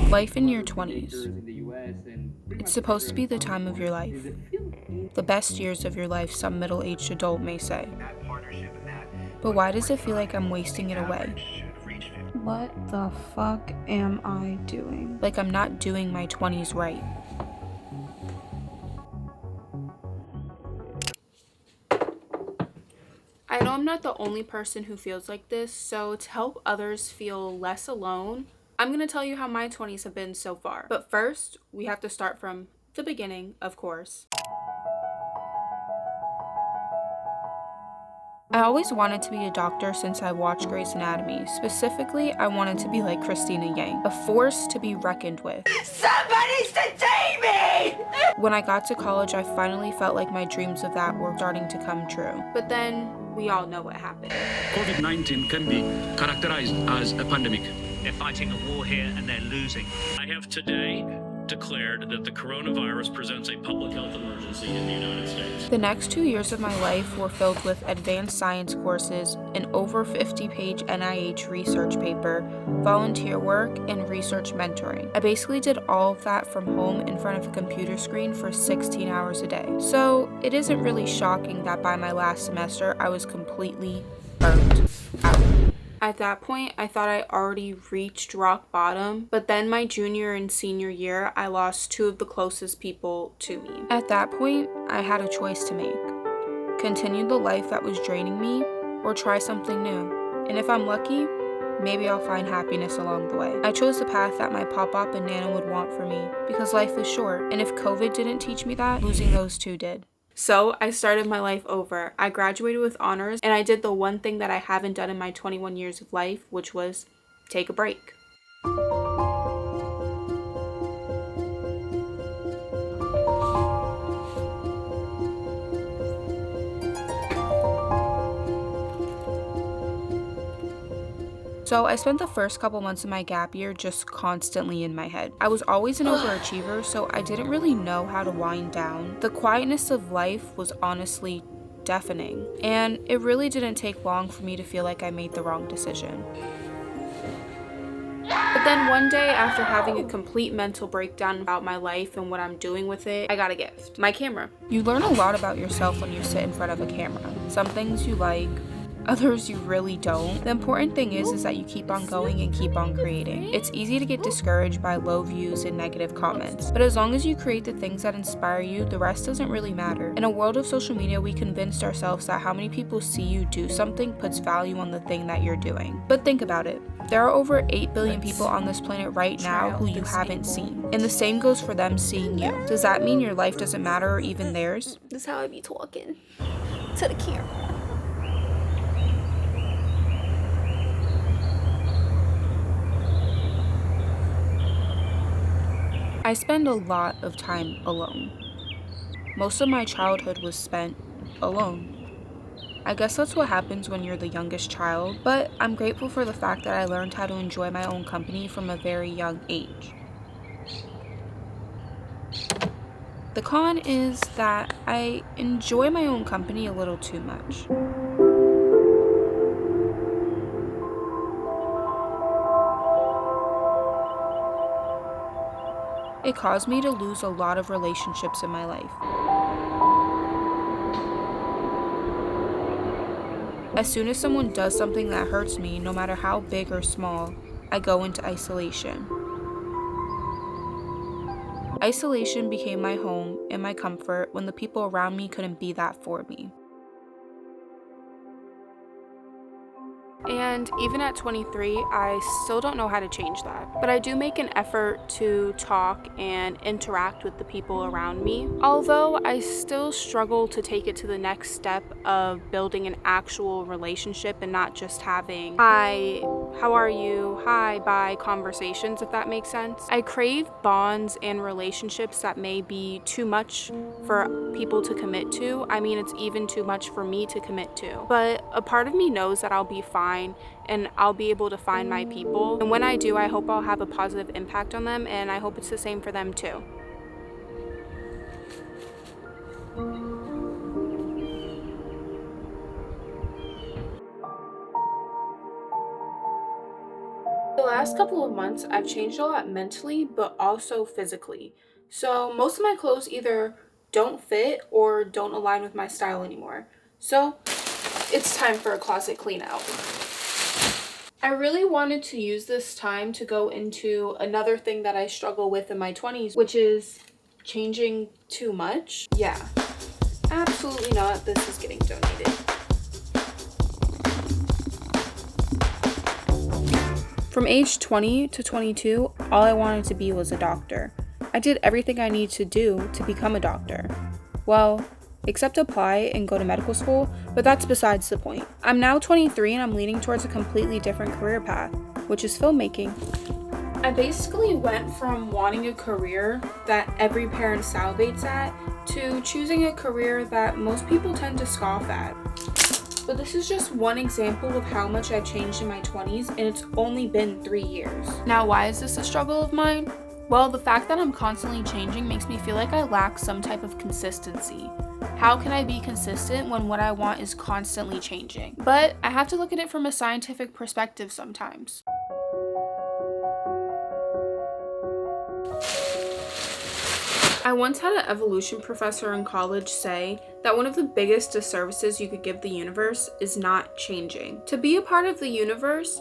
Life in your 20s. It's supposed to be the time of your life. The best years of your life, some middle-aged adult may say. But why does it feel like I'm wasting it away? What the fuck am I doing? Like I'm not doing my 20s right. I know I'm not the only person who feels like this, so to help others feel less alone, I'm going to tell you how my 20s have been so far. But first, we have to start from the beginning, of course. I always wanted to be a doctor since I watched Grey's Anatomy. Specifically, I wanted to be like Christina Yang, a force to be reckoned with. Somebody's detain me! When I got to college, I finally felt like my dreams of that were starting to come true. But then, we all know what happened. COVID-19 can be characterized as a pandemic. They're fighting a war here and they're losing. I have today declared that the coronavirus presents a public health emergency in the United States. The next 2 years of my life were filled with advanced science courses, an over 50-page NIH research paper, volunteer work, and research mentoring. I basically did all of that from home in front of a computer screen for 16 hours a day. So it isn't really shocking that by my last semester, I was completely burnt out. At that point, I thought I already reached rock bottom, but then my junior and senior year, I lost two of the closest people to me. At that point, I had a choice to make. Continue the life that was draining me, or try something new. And if I'm lucky, maybe I'll find happiness along the way. I chose the path that my pop-up and Nana would want for me, because life is short, and if COVID didn't teach me that, losing those two did. So I started my life over. I graduated with honors, and I did the one thing that I haven't done in my 21 years of life, which was take a break. So I spent the first couple months of my gap year just constantly in my head. I was always an overachiever, so I didn't really know how to wind down. The quietness of life was honestly deafening, and it really didn't take long for me to feel like I made the wrong decision. But then one day, after having a complete mental breakdown about my life and what I'm doing with it, I got a gift. My camera. You learn a lot about yourself when you sit in front of a camera. Some things you like, others you really don't. The important thing is that you keep on going and keep on creating. It's easy to get discouraged by low views and negative comments, but as long as you create the things that inspire you, the rest doesn't really matter. In a world of social media, we convinced ourselves that how many people see you do something puts value on the thing that you're doing. But think about it. There are over 8 billion people on this planet right now who you haven't seen. And the same goes for them seeing you. Does that mean your life doesn't matter or even theirs? This is how I be talking to the camera. I spend a lot of time alone. Most of my childhood was spent alone. I guess that's what happens when you're the youngest child, but I'm grateful for the fact that I learned how to enjoy my own company from a very young age. The con is that I enjoy my own company a little too much. It caused me to lose a lot of relationships in my life. As soon as someone does something that hurts me, no matter how big or small, I go into isolation. Isolation became my home and my comfort when the people around me couldn't be that for me. And even at 23, I still don't know how to change that. But I do make an effort to talk and interact with the people around me. Although I still struggle to take it to the next step of building an actual relationship and not just having, hi, how are you, hi, bye conversations, if that makes sense. I crave bonds and relationships that may be too much for people to commit to. I mean, it's even too much for me to commit to. But a part of me knows that I'll be fine and I'll be able to find my people. And when I do, I hope I'll have a positive impact on them, and I hope it's the same for them too. last couple of months, I've changed a lot mentally, but also physically. So most of my clothes either don't fit or don't align with my style anymore. So it's time for a closet clean out. I really wanted to use this time to go into another thing that I struggle with in my 20s, which is changing too much. Yeah, absolutely not. This is getting donated. From age 20 to 22, all I wanted to be was a doctor. I did everything I needed to do to become a doctor. Well, except apply and go to medical school, but that's besides the point. I'm now 23 and I'm leaning towards a completely different career path, which is filmmaking. I basically went from wanting a career that every parent salivates at to choosing a career that most people tend to scoff at. But this is just one example of how much I've changed in my 20s, and it's only been 3 years. Now, why is this a struggle of mine? Well, the fact that I'm constantly changing makes me feel like I lack some type of consistency. How can I be consistent when what I want is constantly changing? But I have to look at it from a scientific perspective sometimes. I once had an evolution professor in college say that one of the biggest disservices you could give the universe is not changing. To be a part of the universe,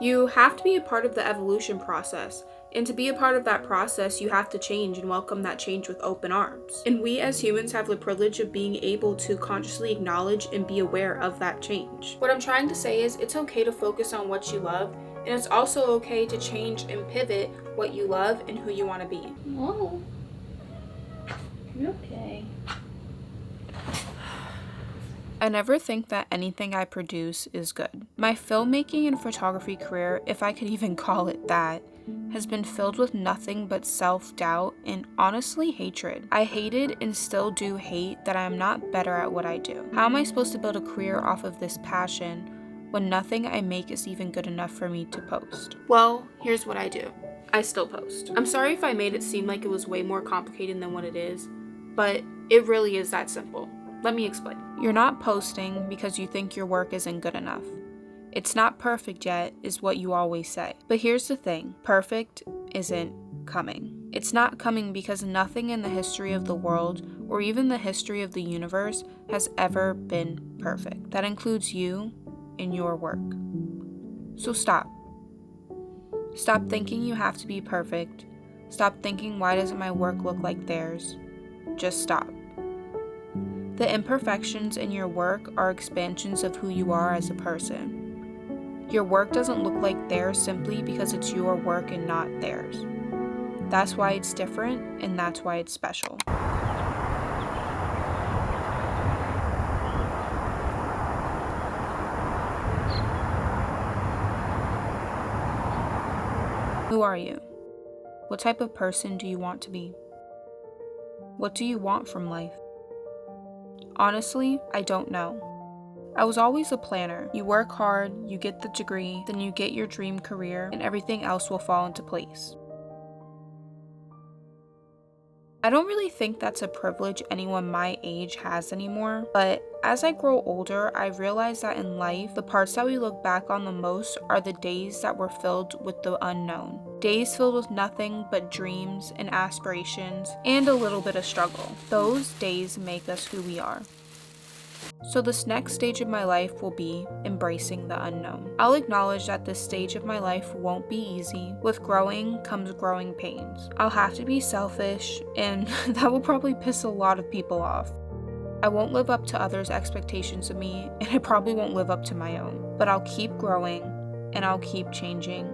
you have to be a part of the evolution process. And to be a part of that process, you have to change and welcome that change with open arms. And we as humans have the privilege of being able to consciously acknowledge and be aware of that change. What I'm trying to say is it's okay to focus on what you love, and it's also okay to change and pivot what you love and who you want to be. Whoa. You okay? I never think that anything I produce is good. My filmmaking and photography career, if I could even call it that, has been filled with nothing but self-doubt and honestly hatred. I hated and still do hate that I am not better at what I do. How am I supposed to build a career off of this passion when nothing I make is even good enough for me to post? Well, here's what I do. I still post. I'm sorry if I made it seem like it was way more complicated than what it is, but it really is that simple. Let me explain. You're not posting because you think your work isn't good enough. It's not perfect yet, is what you always say. But here's the thing, perfect isn't coming. It's not coming because nothing in the history of the world, or even the history of the universe, has ever been perfect. That includes you and your work. So stop. Stop thinking you have to be perfect. Stop thinking, why doesn't my work look like theirs? Just stop. The imperfections in your work are expansions of who you are as a person. Your work doesn't look like theirs simply because it's your work and not theirs. That's why it's different, and that's why it's special. Who are you? What type of person do you want to be? What do you want from life? Honestly, I don't know. I was always a planner. You work hard, you get the degree, then you get your dream career, and everything else will fall into place. I don't really think that's a privilege anyone my age has anymore, but as I grow older, I realize that in life, the parts that we look back on the most are the days that were filled with the unknown. Days filled with nothing but dreams and aspirations, and a little bit of struggle. Those days make us who we are. So this next stage of my life will be embracing the unknown. I'll acknowledge that this stage of my life won't be easy. With growing comes growing pains. I'll have to be selfish, and that will probably piss a lot of people off. I won't live up to others' expectations of me, and I probably won't live up to my own. But I'll keep growing, and I'll keep changing.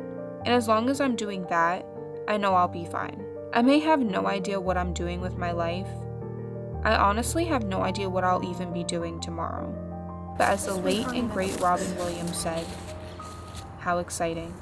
And as long as I'm doing that, I know I'll be fine. I may have no idea what I'm doing with my life. I honestly have no idea what I'll even be doing tomorrow. But as the late and great Robin Williams said, how exciting.